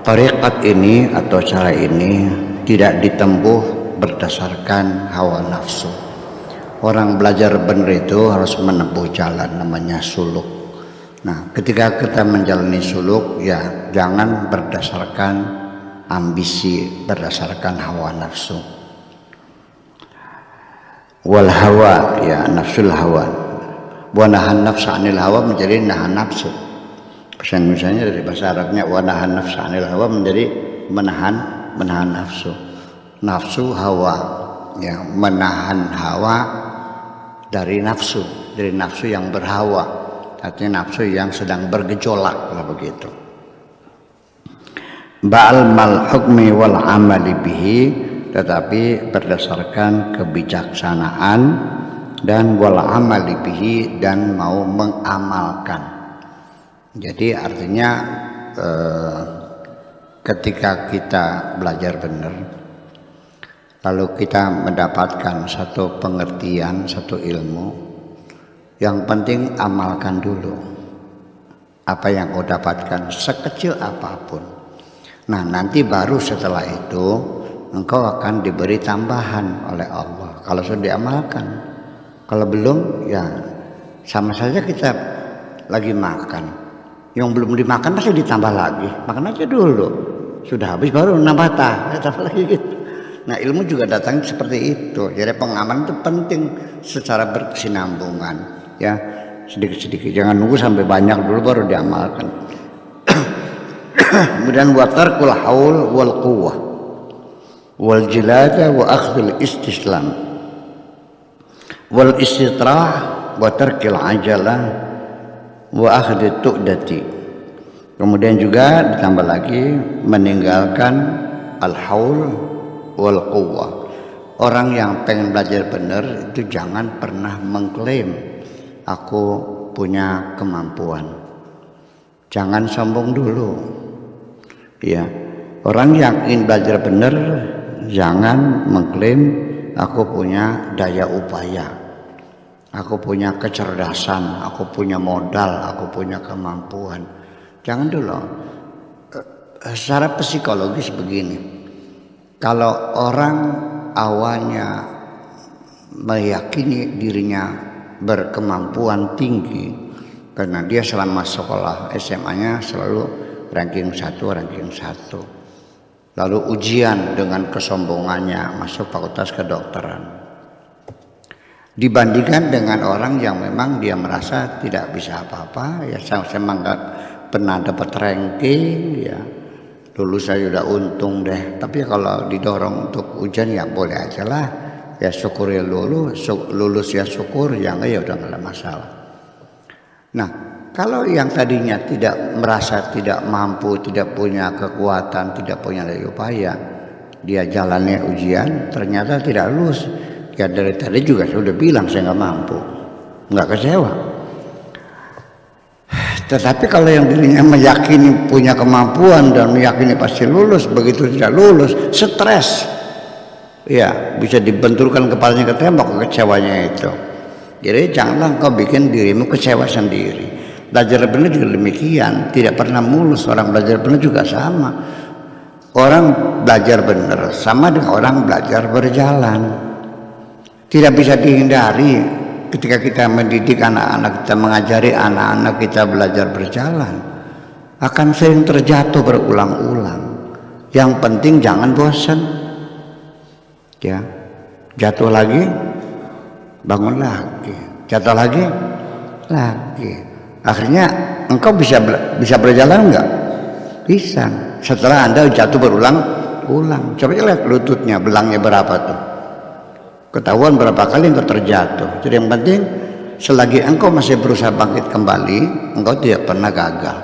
Tariqat ini atau cara ini tidak ditempuh berdasarkan hawa nafsu. Orang belajar benar itu harus menempuh jalan namanya suluk. Nah, ketika kita menjalani suluk, ya jangan berdasarkan ambisi, berdasarkan hawa nafsu. Wal hawa, ya nafsul hawa. Wa nahan nafsa 'anil hawa menjadi nahan nafsu. Misalnya dari bahasa Arabnya wa nahan nafsa 'anil hawa menjadi menahan nafsu. Nafsu hawa, ya menahan hawa dari nafsu yang berhawa, artinya nafsu yang sedang bergejolak lah begitu. Ba'al mal hukmi wal amali bihi, tetapi berdasarkan kebijaksanaan dan wal amali bihi, dan mau mengamalkan. Jadi artinya ketika kita belajar benar, lalu kita mendapatkan satu pengertian, satu ilmu, yang penting amalkan dulu apa yang kau dapatkan, sekecil apapun. Nah, nanti baru setelah itu engkau akan diberi tambahan oleh Allah kalau sudah diamalkan. Kalau belum, ya sama saja kita lagi makan, yang belum dimakan masih ditambah lagi. Makan aja dulu, sudah habis baru nambah tambah lagi gitu. Nah, ilmu juga datang seperti itu. Jadi pengamalan itu penting secara berkesinambungan, ya sedikit-sedikit. Jangan nunggu sampai banyak dulu baru diamalkan. Kemudian wa tarkul haul wal quwwah wal jilada wa akhdhul istislam wal istitrah wa tarkil ajalah wa akhdhut tu'dati. Kemudian juga ditambah lagi meninggalkan al haul wal quwwah. Orang yang pengen belajar benar itu jangan pernah mengklaim aku punya kemampuan. Jangan sombong dulu. Ya, orang yang ingin belajar benar jangan mengklaim aku punya daya upaya, aku punya kecerdasan, aku punya modal, aku punya kemampuan. Jangan dulu. Secara psikologis begini, kalau orang awalnya meyakini dirinya berkemampuan tinggi karena dia selama sekolah SMA-nya selalu ranking 1, lalu ujian dengan kesombongannya masuk fakultas kedokteran, dibandingkan dengan orang yang memang dia merasa tidak bisa apa-apa, ya saya nggak pernah dapat ranking, ya lulus saya udah untung deh. Tapi kalau didorong untuk ujian ya boleh aja lah, ya syukur ya lulus ya syukur, ya enggak ya udah nggak ada masalah. Nah, kalau yang tadinya tidak merasa tidak mampu, tidak punya kekuatan, tidak punya daya upaya, dia jalannya ujian ternyata tidak lulus, ya dari tadi juga sudah bilang saya nggak mampu, nggak kecewa. Tetapi kalau yang dirinya meyakini punya kemampuan dan meyakini pasti lulus, begitu tidak lulus, stres, ya bisa dibenturkan kepalanya ke tembok kecewanya itu. Jadi janganlah kau bikin dirimu kecewa sendiri. Belajar benar juga demikian, tidak pernah mulus. Orang belajar benar juga sama. Orang belajar benar sama dengan orang belajar berjalan. Tidak bisa dihindari ketika kita mendidik anak-anak kita, mengajari anak-anak kita belajar berjalan, akan sering terjatuh berulang-ulang. Yang penting jangan bosan. Ya, jatuh lagi, bangun lagi, jatuh lagi. Akhirnya engkau bisa berjalan enggak? Bisa. Setelah Anda jatuh berulang-ulang. Coba lihat lututnya, belangnya berapa tuh. Ketahuan berapa kali engkau terjatuh. Jadi yang penting selagi engkau masih berusaha bangkit kembali, engkau tidak pernah gagal.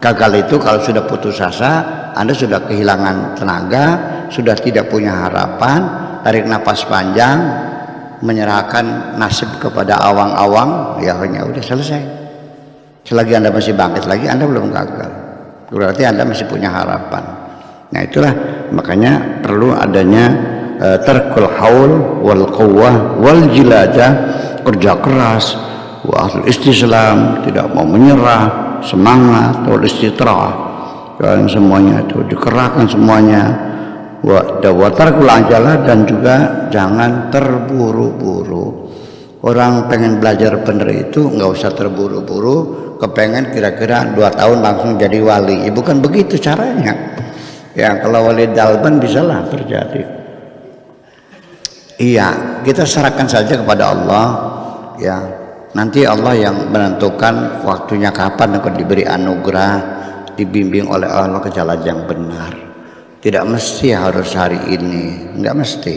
Gagal itu kalau sudah putus asa, Anda sudah kehilangan tenaga, sudah tidak punya harapan, tarik napas panjang, menyerahkan nasib kepada awang-awang, ya hanya udah selesai. Selagi Anda masih bangkit lagi, Anda belum gagal. Berarti Anda masih punya harapan. Nah, itulah makanya perlu adanya tarkul haul wal quwwah wal jiladah, kerja keras, wa ahlul istislam, tidak mau menyerah, semangat, wal istitrah, dan semuanya itu dikerahkan semuanya. Watarkul ajalah, dan juga jangan terburu-buru. Orang pengen belajar bener itu nggak usah terburu-buru, kepengen kira-kira 2 tahun langsung jadi wali. Ya, bukan begitu caranya. Ya, kalau wali dalban bisalah terjadi. Iya, kita serahkan saja kepada Allah. Ya, nanti Allah yang menentukan waktunya kapan akan diberi anugerah, dibimbing oleh Allah ke jalan yang benar. Tidak mesti harus hari ini, nggak mesti.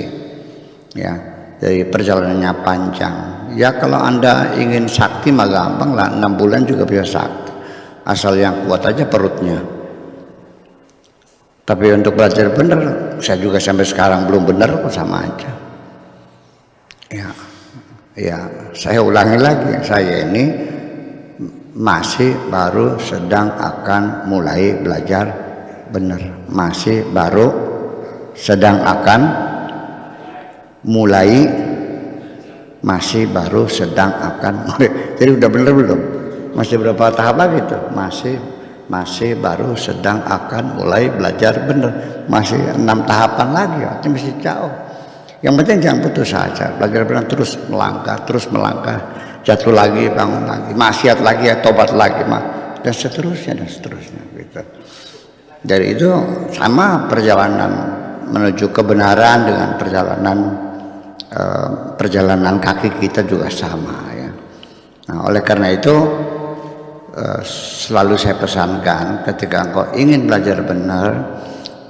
Ya, jadi perjalanannya panjang. Ya, kalau Anda ingin sakti mah gampang lah, 6 bulan juga bisa sakti. Asal yang kuat aja perutnya. Tapi untuk belajar benar, saya juga sampai sekarang belum benar kok, sama aja. Ya, saya ulangi lagi, saya ini masih baru sedang akan mulai belajar benar, masih baru sedang akan mulai, masih baru sedang akan mulai. Jadi udah benar belum? Masih berapa tahap lagi tuh? Masih baru sedang akan mulai belajar benar, masih 6 tahapan lagi, artinya masih jauh. Yang penting jangan putus asa, belajar benar, terus melangkah, jatuh lagi, bangun lagi, maksiat lagi, ya tobat lagi, dan seterusnya gitu. Dari itu sama perjalanan menuju kebenaran dengan perjalanan kaki kita juga sama, ya. Nah, oleh karena itu selalu saya pesankan, ketika engkau ingin belajar benar,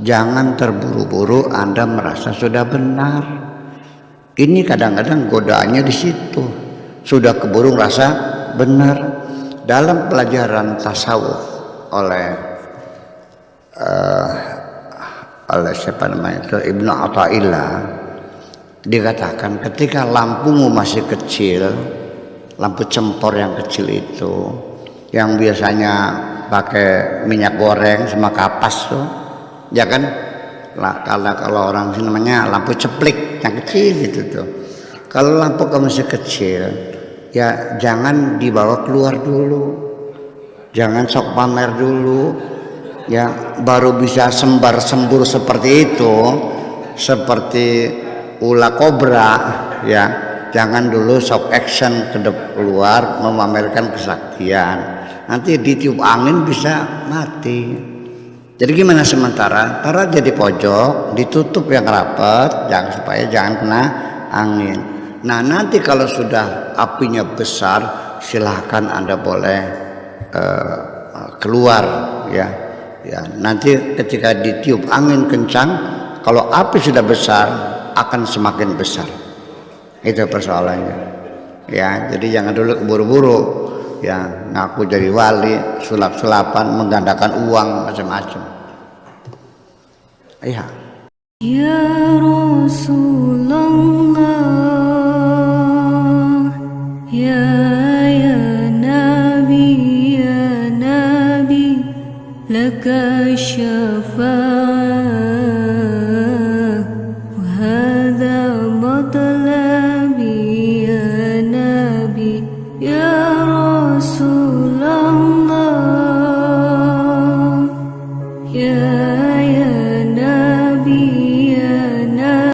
jangan terburu-buru Anda merasa sudah benar. Ini kadang-kadang godaannya di situ, sudah keburu merasa benar. Dalam pelajaran tasawuf oleh siapa namanya itu, Ibnu Athaillah, dikatakan ketika lampumu masih kecil, lampu cempor yang kecil itu, yang biasanya pakai minyak goreng sama kapas tuh, ya kan, kalau orang sini namanya lampu ceplik yang kecil gitu tuh. Kalau lampu kamu masih kecil, ya jangan dibawa keluar dulu, jangan sok pamer dulu. Ya, baru bisa sembar-sembur seperti itu, seperti ular kobra, ya. Jangan dulu sok action keluar memamerkan kesaktian. Nanti ditiup angin bisa mati. Jadi gimana sementara? Taruh jadi pojok, ditutup yang rapat, supaya jangan kena angin. Nah, nanti kalau sudah apinya besar, silahkan Anda boleh keluar, ya. Ya, nanti ketika ditiup angin kencang, kalau api sudah besar akan semakin besar. Itu persoalannya. Ya, jadi jangan dulu keburu-buru, ya, ngaku jadi wali, sulap-sulapan, menggandakan uang macam-macam. Iya. Ya Rasulullah, ya Nabi, laka syafa'ah wa hadha matlabi ya Nabi, ya Rasulullah, ya